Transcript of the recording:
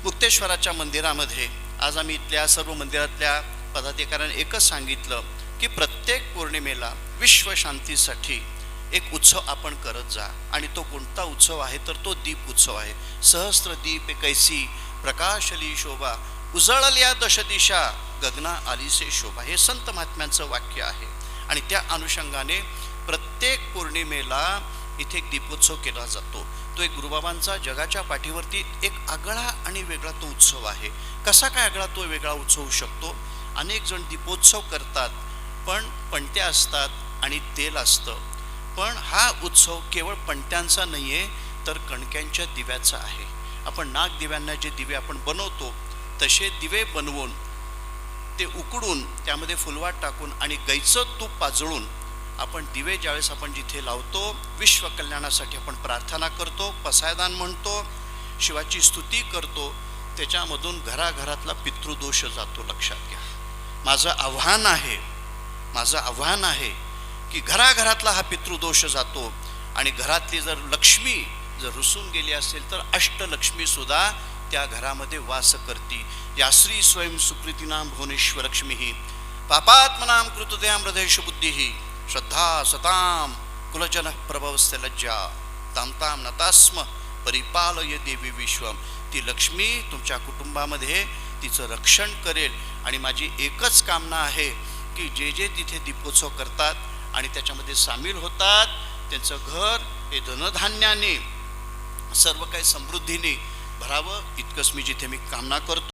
मुक्तेश्वराच्या मंदिरामध्ये आज आम्ही इथल्या सर्व मंदिरातल्या पदाधिकाऱ्यांनी एकच सांगितलं की प्रत्येक पौर्णिमेला विश्वशांतीसाठी एक उत्सव आपण करत जा. आणि तो कोणता उत्सव आहे तर तो दीप उत्सव आहे. सहस्त्र दीप कैसी प्रकाशली शोभा, उजळल्या दश दिशा गगना आलीसे शोभा, हे संत महात्म्यांचं वाक्य आहे. आणि त्या अनुषंगाने प्रत्येक पौर्णिमेला इथे एक दीपोत्सव केला जातो. तो एक गुरुबाबांचा जगाच्या पाठीवरती एक आगळा आणि वेगळा तो उत्सव आहे. कसा काय आगळा तो वेगळा उत्सव होऊ शकतो? अनेक जण दीपोत्सव करतात, पण पणत्या असतात आणि तेल असतं. पण हा उत्सव केवळ पणत्यांचा नाही आहे, तर कणक्यांच्या दिव्याचा आहे. आपण नाग दिव्यांना जे दिवे आपण बनवतो तसे दिवे बनवून ते उकडून त्यामध्ये फुलवाट टाकून आणि गाईचं तूप पाजळून आपण दिवे ज्यावेळेस आपण जिथे लावतो, विश्व कल्याणासाठी आपण प्रार्थना करतो, पसायदान म्हणतो, शिवाची स्तुती करतो, त्याच्यामधून घराघरातला पितृदोष जातो. लक्षात घ्या. माझं आव्हान आहे की घराघरातला हा पितृदोष जातो. आणि घरातली जर लक्ष्मी जर रुसून गेली असेल तर अष्टलक्ष्मी सुद्धा त्या घरामध्ये वास करती. या श्री स्वयं सुकृतीनाम भुवनेश्वर लक्ष्मी ही पापात्मनाम कृतदयाम हृदयेषु बुद्धिः श्रद्धा सताम कुलजन प्रभवस्य लज्जा ताम ताम नतास्म परिपालय देवी विश्वम. ती लक्ष्मी तुमच्या कुटुंबामध्ये तिचं रक्षण करेल. आणि माझी एकच कामना आहे की जे जे तिथे दीपोत्सव करतात आणि त्याच्यामध्ये सामील होतात त्यांचं घर हे धनधान्याने सर्व काही समृद्धीने भरावं, इतकंच मी जिथे मी कामना करतो.